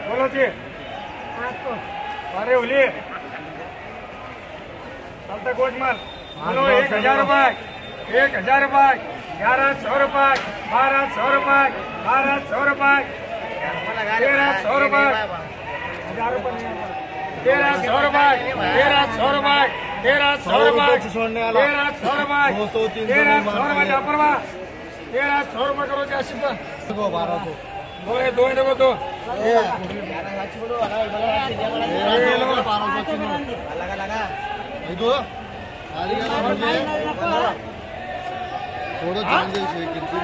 बोलो जी। अरे बोलिए चलता गोजमल बोलो 1000 रुपये 1000 रुपये 1100 रुपये 1200 रुपये 1200 रुपये 1300 रुपये 1300 रुपये 1300 रुपये 1300 रुपये 1300 रुपये 1300 रुपये जापरवा 1300 रुपये करो जासिफ दो देखो दो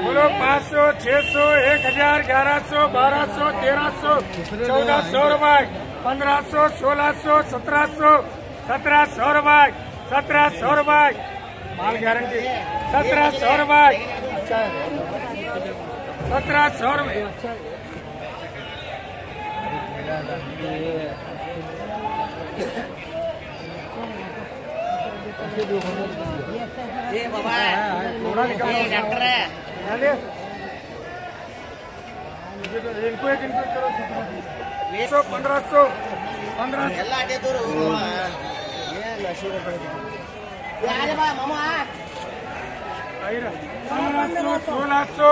बोलो 500 600 1000 1100 1200 1300 1400 रुपये 1500 1600 1700 1700 रुपये 1700 रुपये माल गारंटी 1700 रुपये 1700 रुपये ये बाबा ये डॉक्टर है इनको एक इनको करो 1500 ಎಲ್ಲ ಅಡ್ಡೆ ದೂರ ಏನು ಶುರು ಯಾರೇ ಬಾ ಮಾಮ 1600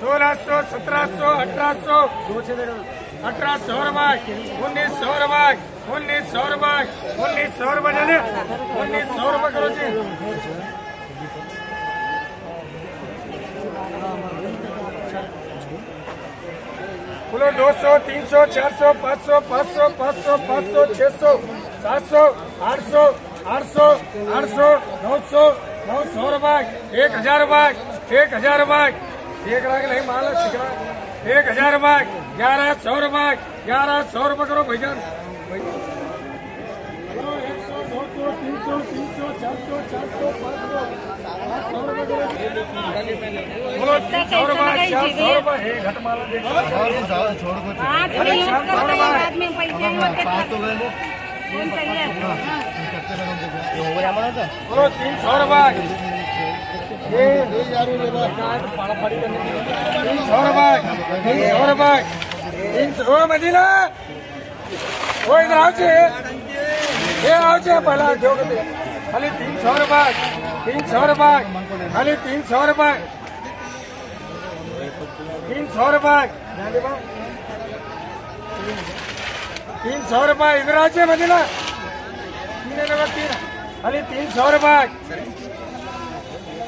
1700 1800 1800 रुपये 1900 रुपये 1900 रुपये 1900 रुपये जाने 1900 रुपये करो जी बोलो 200 300 400 500 500 500 500 600 700 800 800 800 900 900 रुपये 1000 रुपये 1000 रुपये 1 लाख नहीं माल 1000 रुपये 1100 रुपये 1100 रुपये करो भैया 100 200 300 300 400 400 500 800 रुपये करो बोलो 300 रुपये 400 रुपये घट माला देखो बोलो 300 रुपये 300 रुपये 300 रुपये 300 मदीना वो इधर आओ ये आओ पहला खाली 300 रुपये 300 रुपये खाली 300 रुपये 300 रुपये 300 रुपये इधर आओ मदीना खाली 300 रुपये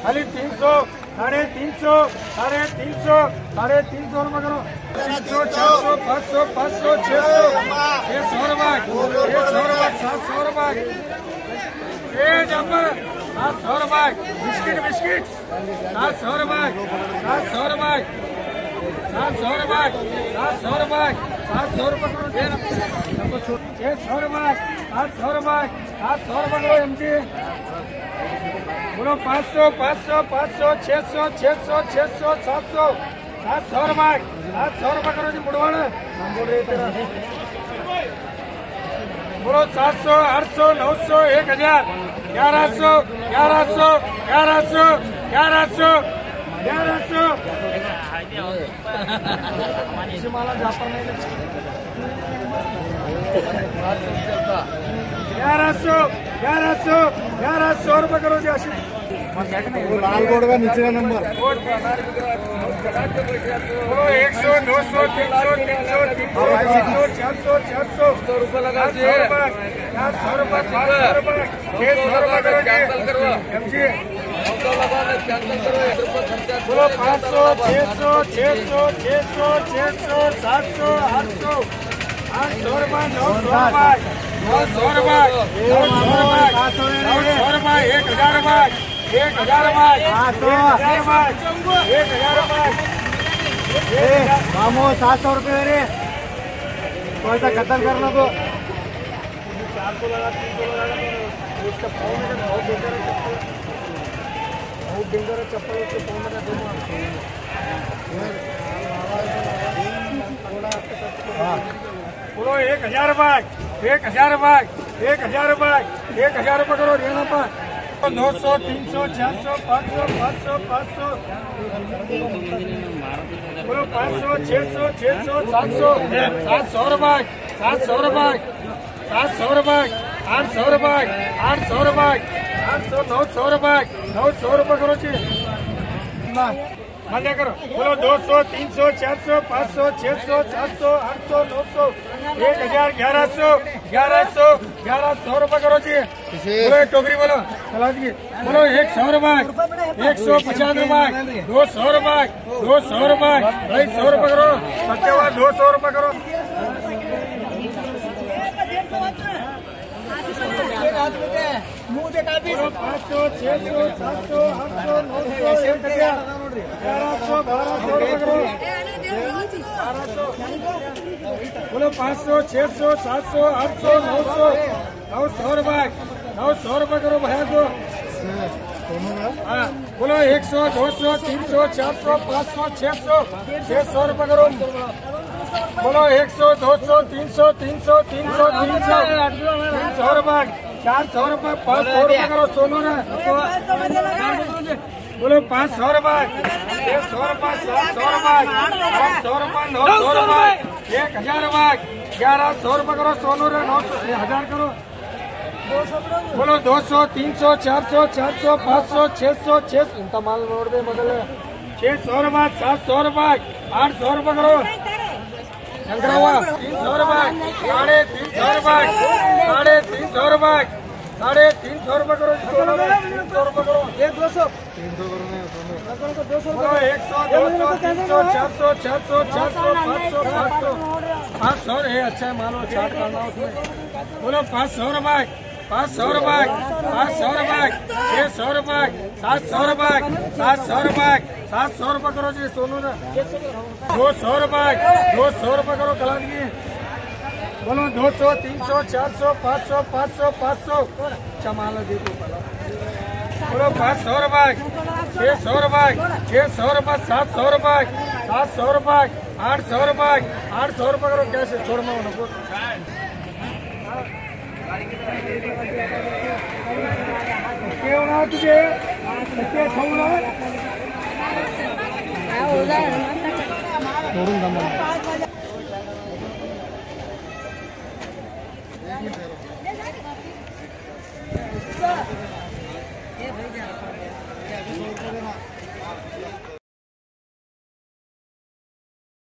खाली 300 350 350 350 रुपये करो 300 400 500 500 600 600 रुपये 600 रुपये 700 रुपये 700 रुपये बिस्किट बिस्किट 700 रुपये 700 रुपये 700 रुपये 700 रुपये 700 रुपये करो 600 रुपये 700 रुपये 700 रुपये करो एमजी बोलो 500 500 500 600 600 600 700 700 रुपये 700 रुपये करो जी मुड़वाना बोलो 700 800 900 1000 1100 1100 1100 1100 1100 माला जापर नहीं 1100 1100 1100 रुपये करो जी आशीष लाल बोर्ड का नीचे का नंबर 100 200 300 300 400 400 रुपये लगा 400 रुपये 500 रुपये 600 रुपये करो जी बोलो 500 600 600 600 600 700 800 800 रुपये 900 रुपये 900 रुपये 900 रुपये 1000 रुपये 1000 रुपये 1000 रुपये मामो 700 रुपये रे कोई सा खत्म करना तो 400 लगा 300 लगा उसका पाँव में बहुत डेंजर है चप्पल उसके पाँव में दोनों बोलो 1000 रुपये 1000 रुपये 1000 रुपये 1000 रुपये करो रेना पर 900 300 400 500 500 500 बोलो 500, 600, 600, 700, 700 रुपये, 700 रुपये, 700 रुपये, 800 रुपये, 800 रुपये, 800, 900 रुपये, 900 रुपये करो जी मजा करो। बोलो 200, 300, 400, 500, 600, 700, 800, 900, 1000, 1100, 1100, 1100 रुपये करो जी। बोलो एक टोकरी बोलो चला जी। बोलो 100 रुपये, 150 रुपये, 200 रुपये, 200 रुपये, 250 रुपये करो। सत्यवाद 200 रुपये करो। बोलो 500, 600, 700, 800, 900, 1100, 1200 रुपये करो। बोलो 500, 600, 700, 800, 900, 900 रुपये, 900 रुपये करो भैया को। हाँ बोलो 100, 200, 300, 400, 500, 600, 600 रुपये करो। बोलो 100, 200, 300, 300, 300, 300, 300 रुपये, 400 रुपये, 500 रुपये करो सोनू ने। बोलो 500 रुपये, 600 रुपये, 700 रुपये, 800 रुपये, 900 रुपये, 1000 रुपये, 1100 रुपये करो सोनू ने। 900, 1000 करो। बोलो 200, 300, 400, 400, 500, 600, 600 इंత माल नोट दे बदल 600 रुपये, 700 रुपये, 800 रुपये करो। 300 रुपये, 350 रुपये, 350 रुपये, 350 रुपये करो। 300 रुपये करो। 200, 100, 200, 300, 400, 400, 400, 500, 500, 500 है। अच्छा है मानो चार्ट करना उसमें। बोलो 500 रुपये, 500 रुपये, 500 रुपये, 600 रुपये, 700 रुपये, 700 रुपये, 700 रुपये करो जी सोनू ने। 200 रुपये, 200 रुपये करो कलान की। बोलो 200, 300, 400, 500, 500, 500, चमाल देखो बोलो 500 रुपये, 600 रुपये, 600 रुपये, 700 रुपये, 700 रुपये, 800 रुपये, 800 रुपये करो। कैसे छोड़ माओ ना तुझे